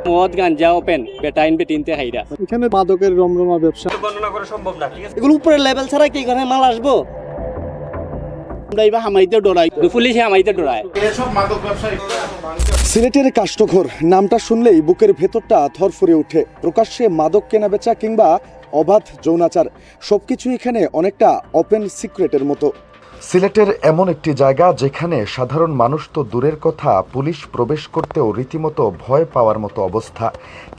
মদ গাঞ্জা ওপেন বেটাইন বেটিনতে হাইরা এখানে মাদকের রমরমা ব্যবসা বর্ণনা করা সম্ভব না। ঠিক আছে, এগুলো উপরের লেভেল ছাড়া কি এখানে মাল আসবো? আমরা এবার হামাইতে ডরাই, পুলিশে আমাইতে ডরায়। সিলেটের কাষ্ঠঘর নামটা শুনলেই বুকের ভেতরটা থরফরে ওঠে। প্রকাশ্যে মাদক কেনাবেচা কিংবা অবাধ যৌনাচার সবকিছু এখানে অনেকটা ওপেন সিক্রেটের মতো। সিলেটের এমন একটি জায়গা যেখানে সাধারণ মানুষ তো দূরের কথা, পুলিশ প্রবেশ করতেও রীতিমতো ভয় পাওয়ার মতো অবস্থা।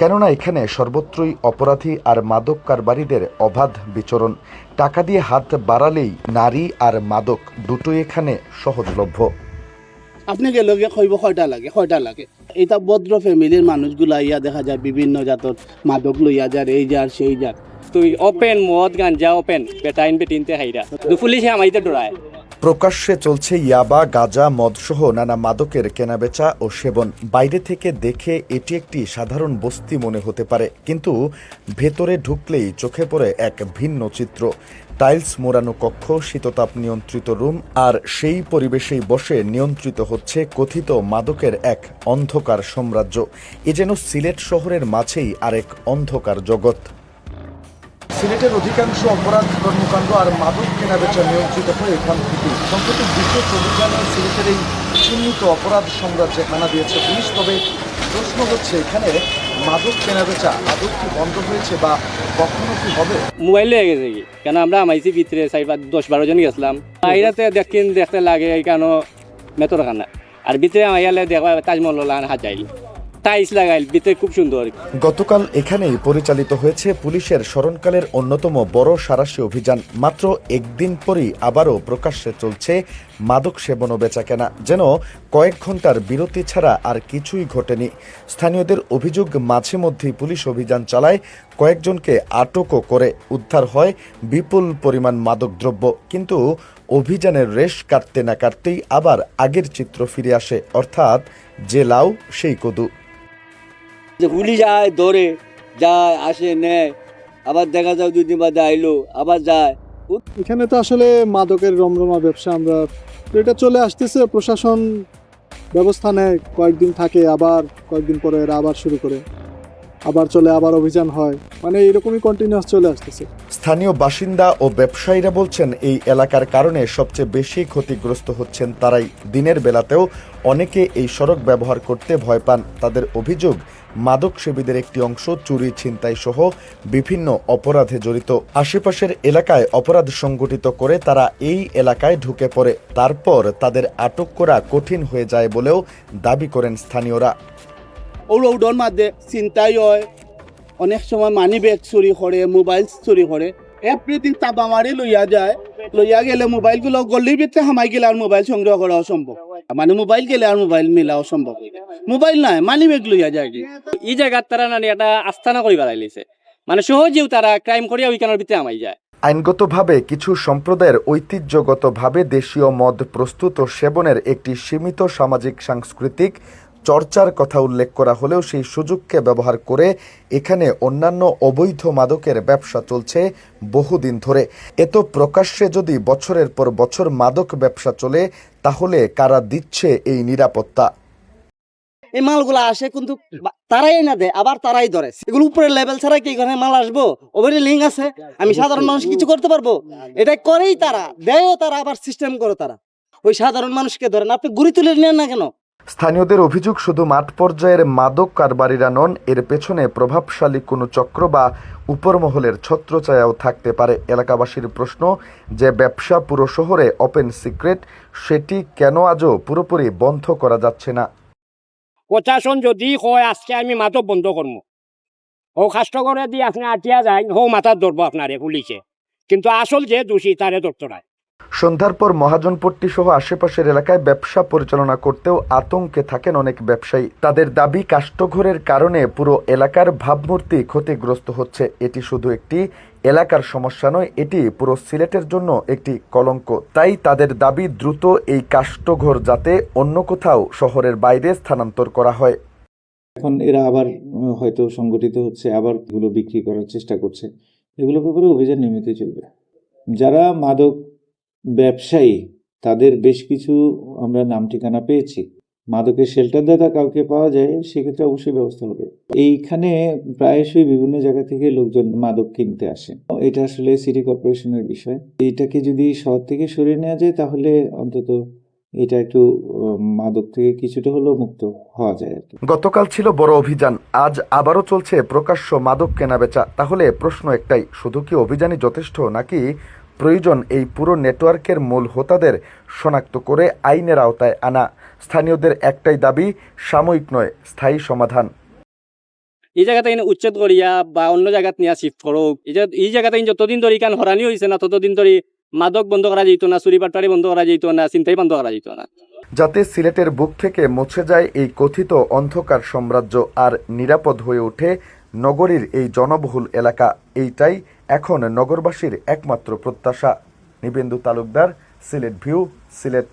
কেননা এখানে সর্বত্রই অপরাধী আর মাদক কারবারিদের অবাধ বিচরণ। টাকা দিয়ে হাত বাড়ালেই নারী আর মাদক দুটোই এখানে সহজলভ্য। আপনি গেলে কইব কয়টা লাগে। এটা ভদ্র ফ্যামিলির মানুষগুলা ইয়া দেখা যায় বিভিন্ন জাতর মাদক লইয়া যার এই যার সেই যার। তুই ওপেন মদ গাঞ্জা ওপেন বেটাইন বেটিনতে হাইরা পুলিশে আমাইতে ডরায়। প্রকাশ্যে চলছে ইয়াবা, গাঁজা, মদসহ নানা মাদকের কেনাবেচা ও সেবন। বাইরে থেকে দেখে এটি একটি সাধারণ বস্তি মনে হতে পারে, কিন্তু ভেতরে ঢুকলেই চোখে পড়ে এক ভিন্ন চিত্র। টাইলস মোড়ানো কক্ষ, শীততাপ নিয়ন্ত্রিত রুম, আর সেই পরিবেশেই বসে নিয়ন্ত্রিত হচ্ছে কথিত মাদকের এক অন্ধকার সাম্রাজ্য। এ যেন সিলেট শহরের মাঝেই আরেক অন্ধকার জগৎ। সিলেটের অধিকাংশ অপরাধ কর্মকাণ্ড আর মাদক কেনাবেচা নিয়ন্ত্রিত হয়ে এখান থেকে। সম্প্রতি বিশেষ অভিযানে সিলেটের এই চিহ্নিত অপরাধ সাম্রাজ্যে হানা দিয়েছে পুলিশ। তবে প্রশ্ন হচ্ছে, এখানে মাদক কেনাবেচা আদৌ কি বন্ধ হয়েছে বা কখনো কি হবে? মোবাইল লেগে গেছে কি কেন আমরা আমাইছি ভিতরে 10-12 জন গেছিলাম। বাইরাতে দেখতে লাগে কেন মেতর খানা আর ভিতরে আমাইলে দেখা তাজমহল হাজাইল টাইলস লাগাইল ভিতরে খুব সুন্দর। গতকাল এখানেই পরিচালিত হয়েছে পুলিশের স্মরণকালের অন্যতম বড় সাঁড়াশি অভিযান। মাত্র একদিন পরই আবারও প্রকাশ্যে চলছে মাদক সেবন ও বেচাকেনা, যেন কয়েক ঘন্টার বিরতি ছাড়া আর কিছুই ঘটেনি। স্থানীয়দের অভিযোগ, মাঝে মধ্যেই পুলিশ অভিযান চালায়, কয়েকজনকে আটকও করে, উদ্ধার হয় বিপুল পরিমাণ মাদকদ্রব্য। কিন্তু অভিযানের রেশ কাটতে না কাটতেই আবার আগের চিত্র ফিরে আসে, অর্থাৎ যে লাউ সেই কদু। যে গুলি যায়, ধরে যায়, আসে, নেয়, আবার দেখা যায় 2 দিন বাদে আইলো, আবার যায়। এখানে তো আসলে মাদকের রমরমা ব্যবসা আমরা এটা চলে আসতেছে। প্রশাসন ব্যবস্থা নেয়, কয়েকদিন থাকে, আবার কয়েকদিন পরে এরা আবার শুরু করে, আবার চলে, আবার অভিযান হয়, মানে এরকমই কন্টিনিউয়াস চলে আসতেছে। স্থানীয় বাসিন্দা ও ব্যবসায়ীরা বলছেন, এই এলাকার কারণে সবচেয়ে বেশি ক্ষতিগ্রস্ত হচ্ছেন তারাই। দিনের বেলাতেও অনেকে এই সড়ক ব্যবহার করতে ভয় পান। তাদের অভিযোগ, মাদক সেবীদের একটি অংশ চুরি, ছিনতাই সহ বিভিন্ন অপরাধে জড়িত। আশেপাশের এলাকায় অপরাধ সংগঠিত করে তারা এই এলাকায় ঢুকে পড়ে। তারপর তাদের আটক করা কঠিন হয়ে যায় বলেও দাবি করেন স্থানীয়রা। ওডন মাঝে চিন্তাই হয়, অনেক সময় মানি ব্যাগ চুরি করে, মোবাইল চুরি করে, এভরিথিং চাপা মারি লইয়া যায়। লইয়া গেলে মোবাইলগুলো গলির ভিতরে হামাই গেলে আর মোবাইল সংগ্রহ করা অসম্ভব। মানে মোবাইল গেলে আর মোবাইল মিলা অসম্ভব। মোবাইল নাই, মানি ব্যাগ লইয়া যায়। এই জায়গার তারা নানি একটা আস্থানা করে বেড়াইছে, মানে সহজেও তারা ক্রাইম করিয়া ওইখানের ভিতরে আমাই যায়। আইনগতভাবে কিছু সম্প্রদায়ের ঐতিহ্যগতভাবে দেশীয় মদ প্রস্তুত ও সেবনের একটি সীমিত সামাজিক সাংস্কৃতিক চর্চার কথা উল্লেখ করা হলেও সেই সুযোগকে ব্যবহার করে এখানে অন্যান্য অবৈধ মাদকের ব্যবসা চলছে বহুদিন ধরে। এত প্রকাশ্যে যদি বছরের পর বছর মাদক ব্যবসা চলে, তাহলে কারা দিচ্ছে এই নিরাপত্তা? এই মালগুলা আসে কিন্তু তারাই না দেয়, আবার তারাই ধরে। এগুলো উপরের লেভেল ছাড়া কি এখানে মাল আসবো? ওভারে লিঙ্ক আছে, আমি সাধারণ মানুষ কিছু করতে পারবো? এটা করেই তারা দেয়ও, তারা আবার সিস্টেম করে তারা ওই সাধারণ মানুষকে ধরেন। আপনি গুড়ি তুলে নেন না কেন? স্থানীয়দের অভিযোগ, শুধু মাঠ পর্যায়ের মাদক কারবারিরা নন, এর পেছনে প্রভাবশালী কোনো চক্র বা উপরমহলের ছত্রছায়াও থাকতে পারে। এলাকাবাসীর প্রশ্ন, যে ব্যবসা পুরো শহরে ওপেন সিক্রেট, সেটি কেন আজও পুরোপুরি বন্ধ করা যাচ্ছে না? প্রশাসন যদি হয় আজকে আমি মাদক বন্ধ করবো, ও কাষ্ট করে দিয়ে আপনি আটিয়া যায়, হো মাথার ধরবো আপনারে পুলিশে, কিন্তু আসল যে দোষী তারে ধরতে নাই। সন্ধ্যার পর মহাজনপট্টি সহ আশেপাশের এলাকায় ব্যবসা পরিচালনা করতেও আতঙ্কে থাকেন অনেক ব্যবসায়ী। তাদের দাবি, কাষ্ঠঘরের কারণে পুরো এলাকার ভাবমূর্তি ক্ষতিগ্রস্ত হচ্ছে। এটি শুধু একটি এলাকার সমস্যা নয়, এটি পুরো সিলেটের জন্য একটি কলঙ্ক। তাই তাদের দাবি, দ্রুত এই কাষ্ঠঘর যাতে অন্য কোথাও শহরের বাইরে স্থানান্তর করা হয়। এখন এরা আবার হয়তো সংগঠিত হচ্ছে, আবার এগুলো বিক্রি করার চেষ্টা করছে। এগুলোর ব্যাপারে অভিযান নিয়মিত চলবে। যারা মাদক ব্যবসায়ী তাদের বেশ কিছু আমরা নাম ঠিকানা পেয়েছি, মাদকের শেল্টারদাতা কাউকে পাওয়া যায়, সেক্ষেত্রে অবশ্যই ব্যবস্থা হবে। এইখানে প্রায়শই বিভিন্ন জায়গা থেকে লোকজন মাদক কিনতে আসে। এটা আসলে সিটি কর্পোরেশনের বিষয়। এইটাকে যদি শহর থেকে সরিয়ে নেওয়া যায়, তাহলে অন্তত এটা একটু মাদক থেকে কিছুটা হলেও মুক্ত হওয়া যায় আর কি। গতকাল ছিল বড় অভিযান, আজ আবারও চলছে প্রকাশ্য মাদক কেনাবেচা। তাহলে প্রশ্ন একটাই, শুধু কি অভিযানই যথেষ্ট, নাকি প্রয়োজন এই পুরো নেটওয়ার্কের মূল হোতাদের শনাক্ত করে আইনের আওতায় আনা? স্থানীয়দের একটাই দাবি, সাময়িক নয়, স্থায়ী সমাধান। এই জায়গাতে উচ্ছেদ করিয়া বা অন্য জায়গাত নিয়ে শিফট করুক। এই জায়গাতে যতদিন ধরে কান হরানি হয়েছে না, ততদিন ধরে মাদক বন্ধ করা যেত না, চুরি বাটপারি বন্ধ করা যেত না, ছিনতাই বন্ধ করা যেত না। যাতে সিলেটের বুক থেকে মুছে যায় এই কথিত অন্ধকার সাম্রাজ্য আর নিরাপদ হয়ে ওঠে নগরীর এই জনবহুল এলাকা, এইটাই এখন নগরবাসীর একমাত্র প্রত্যাশা। নিবেন্দু তালুকদার, সিলেট ভিউ, সিলেট।